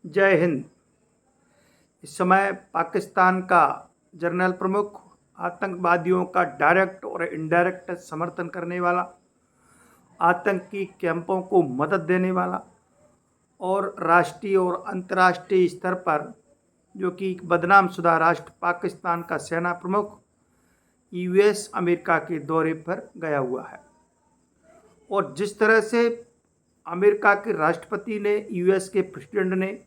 जय हिंद। इस समय पाकिस्तान का जनरल प्रमुख आतंकवादियों का डायरेक्ट और इनडायरेक्ट समर्थन करने वाला, आतंकी कैंपों को मदद देने वाला और राष्ट्रीय और अंतर्राष्ट्रीय स्तर पर जो कि एक बदनामशुदा राष्ट्र पाकिस्तान का सेना प्रमुख यूएस अमेरिका के दौरे पर गया हुआ है। और जिस तरह से अमेरिका के राष्ट्रपति ने, यूएस के प्रेसिडेंट ने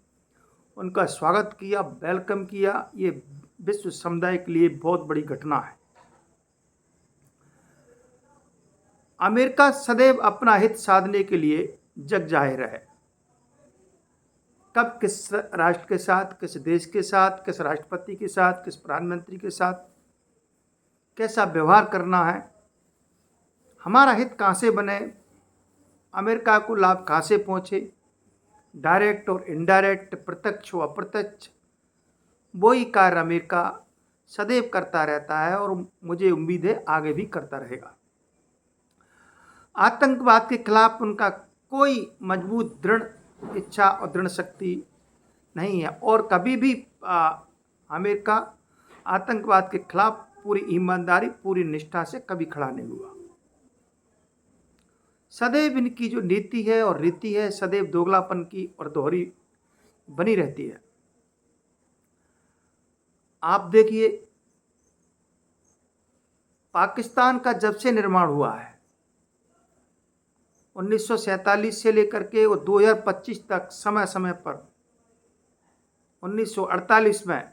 उनका स्वागत किया, वेलकम किया, ये विश्व समुदाय के लिए बहुत बड़ी घटना है। अमेरिका सदैव अपना हित साधने के लिए जग जाहिर है। कब किस राष्ट्र के साथ, किस देश के साथ, किस राष्ट्रपति के साथ, किस प्रधानमंत्री के साथ कैसा व्यवहार करना है, हमारा हित कहाँ से बने, अमेरिका को लाभ कहाँ से पहुँचे, डायरेक्ट और इनडायरेक्ट, प्रत्यक्ष व अप्रत्यक्ष, वही कार्य अमेरिका सदैव करता रहता है और मुझे उम्मीद है आगे भी करता रहेगा। आतंकवाद के खिलाफ उनका कोई मजबूत दृढ़ इच्छा और दृढ़ शक्ति नहीं है और कभी भी अमेरिका आतंकवाद के खिलाफ पूरी ईमानदारी, पूरी निष्ठा से कभी खड़ा नहीं हुआ। सदैव इनकी जो नीति है और रीति है सदैव दोगलापन की और दोहरी बनी रहती है। आप देखिए, पाकिस्तान का जब से निर्माण हुआ है 1947 से लेकर के वो 2025 तक, समय समय पर 1948 में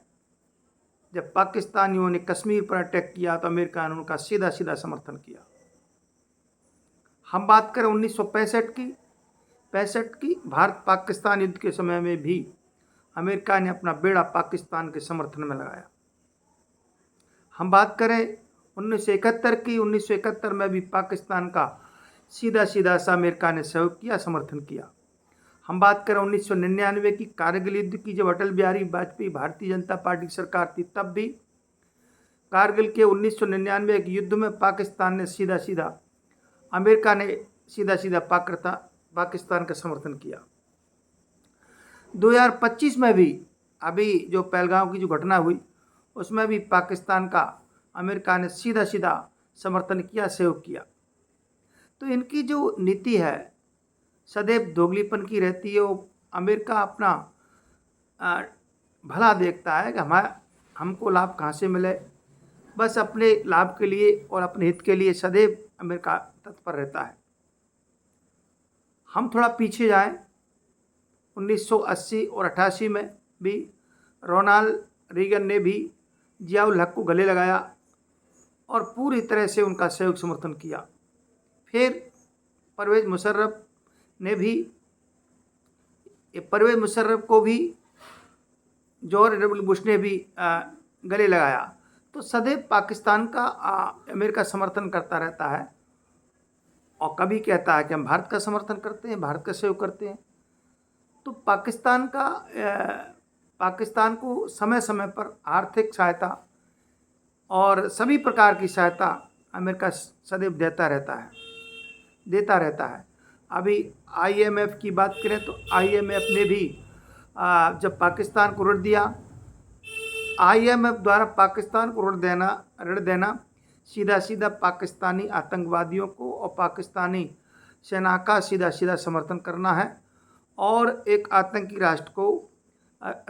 जब पाकिस्तानियों ने कश्मीर पर अटैक किया तो अमेरिका ने उनका सीधा सीधा समर्थन किया। हम बात करें 1965 की भारत पाकिस्तान युद्ध के समय में भी अमेरिका ने अपना बेड़ा पाकिस्तान के समर्थन में लगाया। हम बात करें 1971 की, 1971 में भी पाकिस्तान का सीधा सीधा सा अमेरिका ने सहयोग किया, समर्थन किया। हम बात करें 1999 की, कारगिल युद्ध की, जब अटल बिहारी वाजपेयी भारतीय जनता पार्टी की सरकार थी, तब भी कारगिल के 1999 के युद्ध में पाकिस्तान ने सीधा सीधा, अमेरिका ने सीधा सीधा पाकिस्तान का समर्थन किया। 2025 में भी अभी जो पहलगाम की जो घटना हुई उसमें भी पाकिस्तान का अमेरिका ने सीधा सीधा समर्थन किया, सहयोग किया। तो इनकी जो नीति है सदैव दोगलीपन की रहती है। अमेरिका अपना भला देखता है कि हमको लाभ कहाँ से मिले, बस अपने लाभ के लिए और अपने हित के लिए सदैव अमेरिका तत्पर रहता है। हम थोड़ा पीछे जाएं, 1980 और 88 में भी रोनाल्ड रीगन ने भी जियाउल हक को गले लगाया और पूरी तरह से उनका सहयोग समर्थन किया। फिर परवेज मुशर्रफ को भी जॉर्ज डब्ल्यू बुश ने भी गले लगाया। तो सदैव पाकिस्तान का अमेरिका समर्थन करता रहता है और कभी कहता है कि हम भारत का समर्थन करते हैं, भारत का सहयोग करते हैं। तो पाकिस्तान को समय समय पर आर्थिक सहायता और सभी प्रकार की सहायता अमेरिका सदैव देता रहता है। अभी IMF की बात करें तो IMF ने भी जब पाकिस्तान को ऋण दिया, IMF द्वारा पाकिस्तान को ऋण देना सीधा सीधा पाकिस्तानी आतंकवादियों को और पाकिस्तानी सेना का सीधा सीधा समर्थन करना है और एक आतंकी राष्ट्र को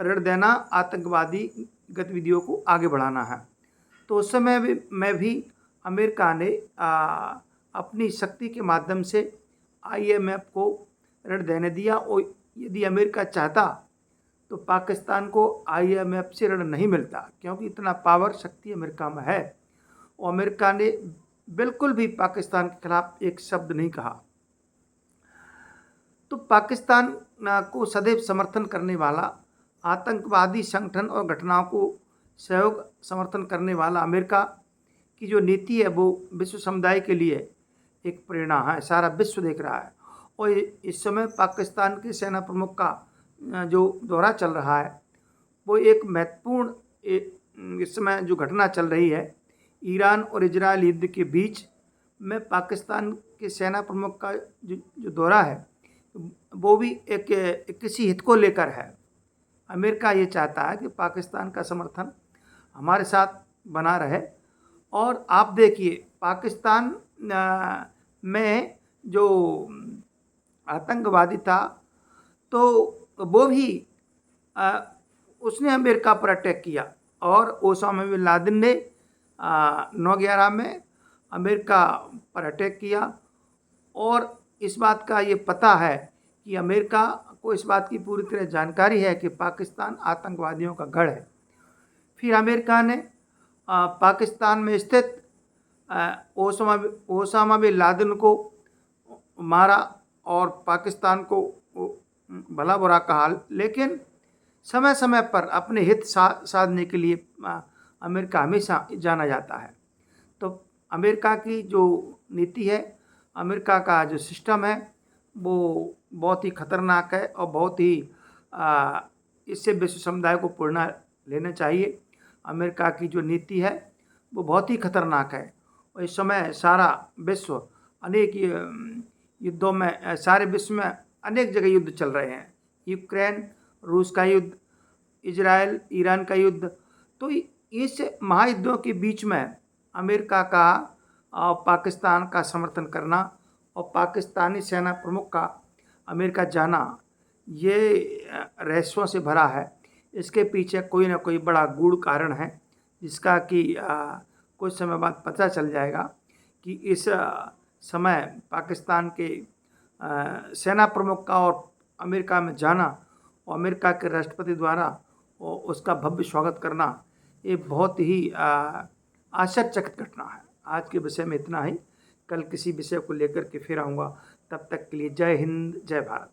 ऋण देना, आतंकवादी गतिविधियों को आगे बढ़ाना है। तो उस समय में भी अमेरिका ने अपनी शक्ति के माध्यम से IMF को ऋण देने दिया और यदि अमेरिका चाहता तो पाकिस्तान को IMF से ऋण नहीं मिलता, क्योंकि इतना पावर, शक्ति अमेरिका में है। और अमेरिका ने बिल्कुल भी पाकिस्तान के खिलाफ एक शब्द नहीं कहा। तो पाकिस्तान को सदैव समर्थन करने वाला, आतंकवादी संगठन और घटनाओं को सहयोग समर्थन करने वाला अमेरिका की जो नीति है वो विश्व समुदाय के लिए एक प्रेरणा है। सारा विश्व देख रहा है और इस समय पाकिस्तान के सेना प्रमुख का जो दौरा चल रहा है वो एक महत्वपूर्ण, इस समय जो घटना चल रही है ईरान और इजराइल युद्ध के बीच में, पाकिस्तान के सेना प्रमुख का जो दौरा है वो भी एक किसी हित को लेकर है। अमेरिका ये चाहता है कि पाकिस्तान का समर्थन हमारे साथ बना रहे। और आप देखिए पाकिस्तान में जो आतंकवादी था तो वो भी उसने अमेरिका पर अटैक किया और ओसामा बिन लादेन ने 9/11 में अमेरिका पर अटैक किया। और इस बात का ये पता है कि अमेरिका को इस बात की पूरी तरह जानकारी है कि पाकिस्तान आतंकवादियों का गढ़ है। फिर अमेरिका ने पाकिस्तान में स्थित ओसामा बिन लादेन को मारा और पाकिस्तान को भला बुरा कहा, लेकिन समय समय पर अपने हित साधने के लिए अमेरिका हमेशा जाना जाता है। तो अमेरिका की जो नीति है, अमेरिका का जो सिस्टम है वो बहुत ही खतरनाक है और बहुत ही इससे विश्व समुदाय को प्रेरणा लेना चाहिए। अमेरिका की जो नीति है वो बहुत ही खतरनाक है और इस समय सारा विश्व अनेक युद्धों में, सारे विश्व में अनेक जगह युद्ध चल रहे हैं। यूक्रेन रूस का युद्ध, इजराइल ईरान का युद्ध। तो इस महायुद्धों के बीच में अमेरिका का पाकिस्तान का समर्थन करना और पाकिस्तानी सेना प्रमुख का अमेरिका जाना, ये रहस्यों से भरा है। इसके पीछे कोई ना कोई बड़ा गूढ़ कारण है जिसका कि कुछ समय बाद पता चल जाएगा कि इस समय पाकिस्तान के सेना प्रमुख का और अमेरिका में जाना और अमेरिका के राष्ट्रपति द्वारा उसका भव्य स्वागत करना, ये बहुत ही आश्चर्यचकित घटना है। आज के विषय में इतना ही, कल किसी विषय को लेकर के फिर आऊँगा। तब तक के लिए जय हिंद, जय भारत।